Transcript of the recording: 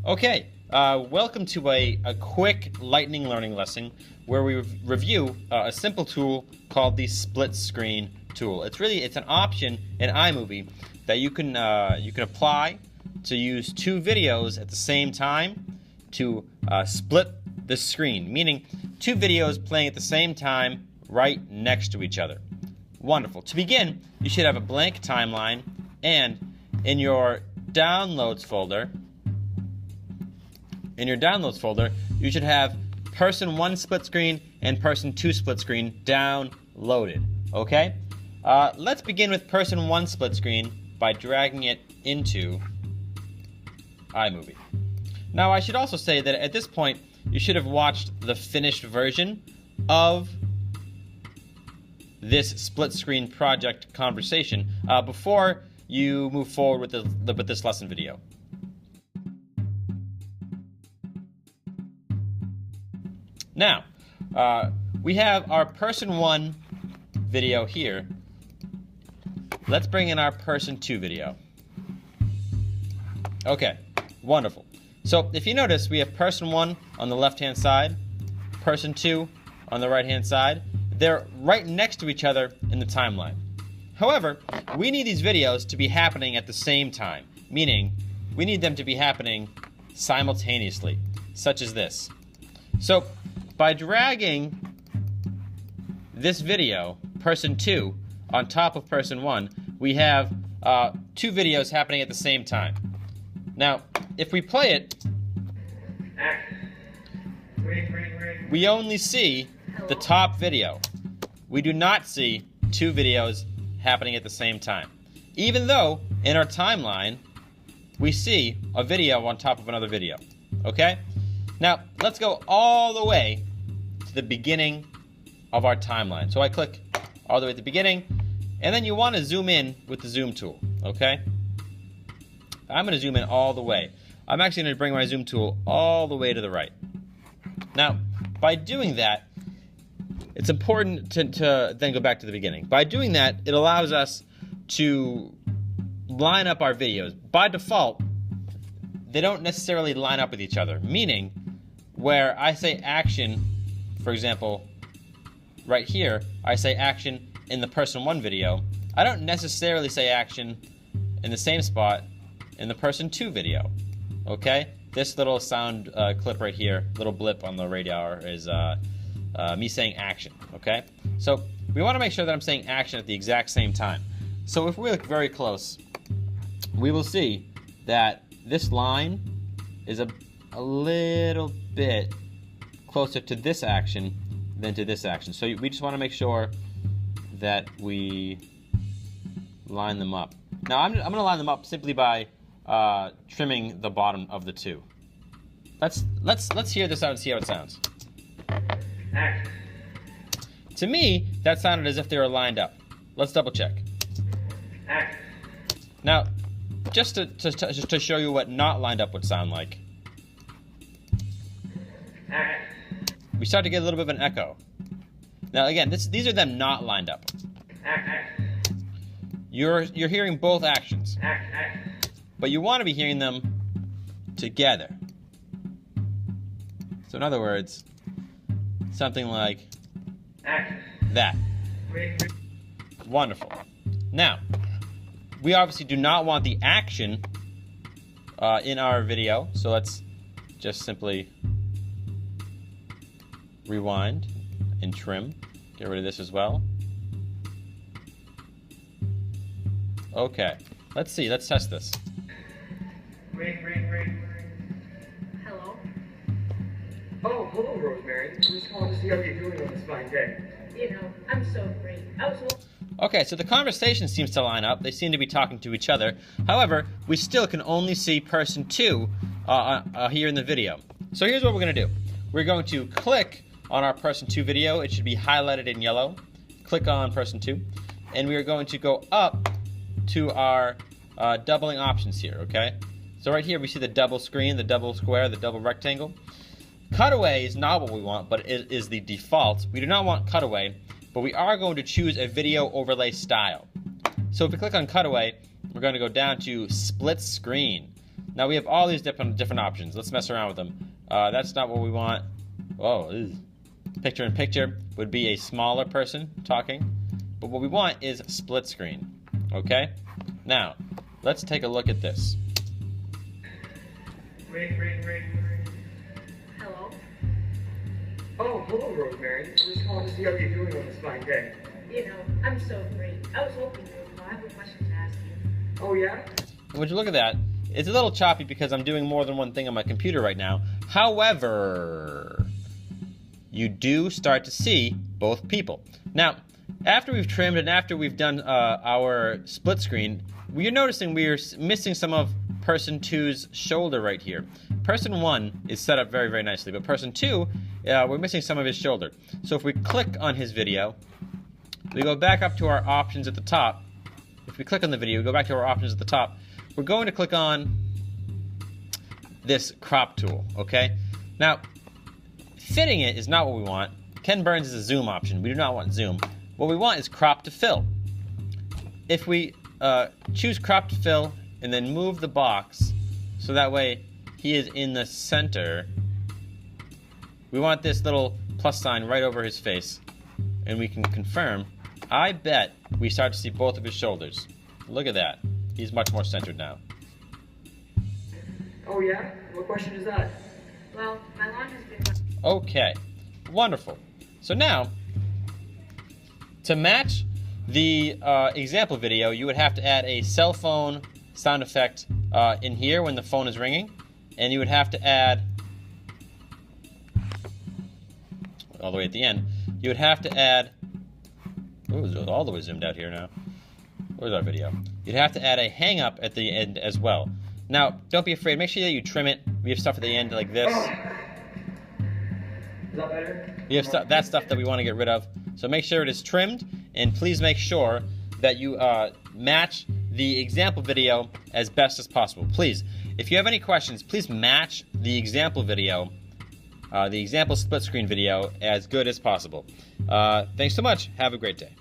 Okay, welcome to a quick lightning learning lesson where we review a simple tool called the split screen tool. It's an option in Imovie that you can apply to use two videos at the same time to split the screen, meaning two videos playing at the same time right next to each other. Wonderful. To begin, you should have a blank timeline, and in your downloads folder, you should have person 1 split screen and person 2 split screen downloaded. Okay? Let's begin with person 1 split screen by dragging it into Imovie. Now, I should also say that at this point, you should have watched the finished version of this split screen project conversation before you move forward with this lesson video. Now, we have our person 1 video here. Let's bring in our person 2 video. Okay, wonderful. So if you notice, we have person 1 on the left-hand side, person 2 on the right-hand side. They're right next to each other in the timeline. However, we need these videos to be happening at the same time, meaning we need them to be happening simultaneously, such as this. So by dragging this video, person 2, on top of person 1, we have two videos happening at the same time. Now, if we play it, we only see the top video. We do not see two videos happening at the same time, even though in our timeline we see a video on top of another video. Okay? Now, let's go all the way to the beginning of our timeline. So I click all the way at the beginning, and then you want to zoom in with the zoom tool, okay? I'm going to zoom in all the way. I'm actually going to bring my zoom tool all the way to the right. Now, by doing that, it's important to then go back to the beginning. By doing that, it allows us to line up our videos. By default, they don't necessarily line up with each other, meaning where I say action, for example, right here, I say action in the person 1 video, I don't necessarily say action in the same spot in the person 2 video. Okay? This little sound clip right here, little blip on the radar, is me saying action. Okay? So we want to make sure that I'm saying action at the exact same time. So if we look very close, we will see that this line is a little bit closer to this action than to this action. So we just want to make sure that we line them up. Now I'm going to line them up simply by trimming the bottom of the two. Let's hear this out and see how it sounds. Action. To me, that sounded as if they were lined up. Let's double check. Action. Now, just to show you what not lined up would sound like, we start to get a little bit of an echo. Now again, these are them not lined up. You're hearing both actions, but you want to be hearing them together. So in other words, something like that. Wonderful. Now, we obviously do not want the action in our video, so let's just simply rewind and trim. Get rid of this as well. Okay, let's see. Let's test this. Ring. Hello? Oh, hello, Rosemary. I'm just calling to see how you're doing on this fine day. You know, I'm so great. Okay, so the conversation seems to line up. They seem to be talking to each other. However, we still can only see person 2 here in the video. So here's what we're going to do. We're going to click on our person 2 video. It should be highlighted in yellow. Click on person 2. And we are going to go up to our doubling options here, okay? So right here we see the double screen, the double square, the double rectangle. Cutaway is not what we want, but it is the default. We do not want cutaway, but we are going to choose a video overlay style. So if we click on cutaway, we're going to go down to split screen. Now we have all these different options. Let's mess around with them. That's not what we want. Oh, ew. Picture-in-picture would be a smaller person talking. But what we want is split screen. Okay? Now, let's take a look at this. Ring. Hello? Oh, hello, Rosemary. I'm just calling to see how you're doing on this fine day. You know, I'm so great. I was hoping you would know. I have a question to ask you. Oh, yeah? Would you look at that? It's a little choppy because I'm doing more than one thing on my computer right now. However, you do start to see both people. Now, after we've trimmed and after we've done our split screen, you're noticing we're missing some of person 2's shoulder right here. Person 1 is set up very, very nicely, but person 2, we're missing some of his shoulder. So if we click on his video, we go back up to our options at the top. If we click on the video, we go back to our options at the top. We're going to click on this crop tool, okay? Now, fitting it is not what we want. Ken Burns is a zoom option. We do not want zoom. What we want is crop to fill. If we choose crop to fill and then move the box so that way he is in the center, we want this little plus sign right over his face, and we can confirm. I bet we start to see both of his shoulders. Look at that. He's much more centered now. Oh, yeah? What question is that? Well, my lawn has been... Okay, wonderful. So now, to match the example video, you would have to add a cell phone sound effect in here when the phone is ringing, and you would have to add, all the way at the end, you would have to add, ooh, it's all the way zoomed out here now. Where's our video? You'd have to add a hang up at the end as well. Now, don't be afraid. Make sure that you trim it. We have stuff at the end like this. Is that better? We have that stuff that we want to get rid of. So make sure it is trimmed, and please make sure that you match the example video as best as possible. Please, if you have any questions, please match the example video, the example split screen video, as good as possible. Thanks so much. Have a great day.